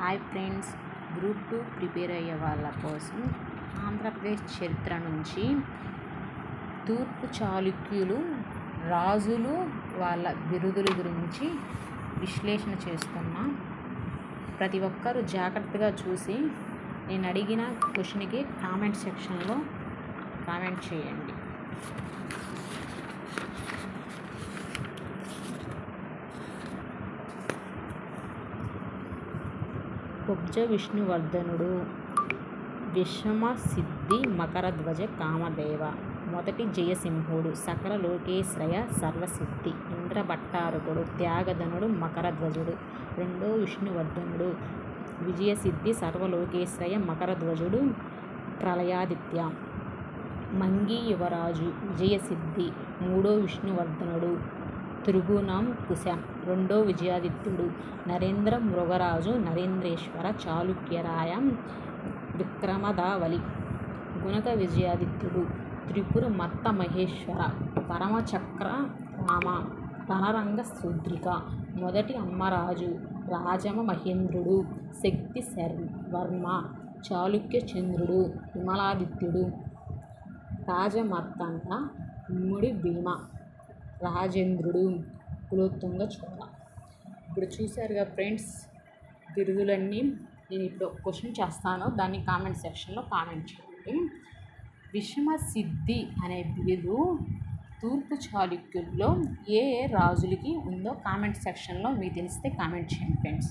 Hi friends, group 2 prepare అయ్యే వాళ్ళ కోసం ఆంధ్రప్రదేశ్ చరిత్ర నుంచి తూర్పు చాళుక్యులు రాజులు వాళ్ళ బిరుదుల గురించి విశ్లేషణ చేస్తున్నా. ప్రతి ఒక్కరూ జాగ్రత్తగా చూసి నేను అడిగిన క్వశ్చన్కి కామెంట్ సెక్షన్లో కామెంట్ చేయండి. కుబ్జ విష్ణువర్ధనుడు, విషమసిద్ధి, మకరధ్వజ కామదేవ, మొదటి జయసింహుడు, సకల లోకేశ్రయ సర్వసిద్ధి, ఇంద్రభట్టారకుడు, త్యాగధనుడు, మకరధ్వజుడు, రెండో విష్ణువర్ధనుడు, విజయసిద్ధి, సర్వలోకేశ్రయ మకరధ్వజుడు, ప్రళయాదిత్య, మంగి యువరాజు, విజయసిద్ధి, మూడో విష్ణువర్ధనుడు, త్రిగుణం కుశ, రెండో విజయాదిత్యుడు, నరేంద్ర మృగరాజు, నరేంద్రేశ్వర, చాళుక్యరాయ, విక్రమదావలి, గుణక విజయాదిత్యుడు, త్రిపుర మత్త మహేశ్వర, పరమచక్ర రామ, రణరంగ శూద్రిక, మొదటి అమ్మరాజు, రాజమ మహేంద్రుడు, శక్తి వర్మ, చాళుక్య చంద్రుడు, విమలాదిత్యుడు, రాజమర్తండ, ఇమ్ముడి భీమ, రాజేంద్రుడు, కులోత్తుంగ చోళ. ఇప్పుడు చూశారుగా ఫ్రెండ్స్ బిరుదులన్నీ. నేను ఇప్పుడు ఒక క్వశ్చన్ చేస్తాను, దాన్ని కామెంట్ సెక్షన్లో కామెంట్ చేయండి. విషమసిద్ధి అనే బిరుదు తూర్పు చాళుక్యుల్లో ఏ రాజులకి ఉందో కామెంట్ సెక్షన్లో మీకు తెలిస్తే కామెంట్ చేయండి ఫ్రెండ్స్.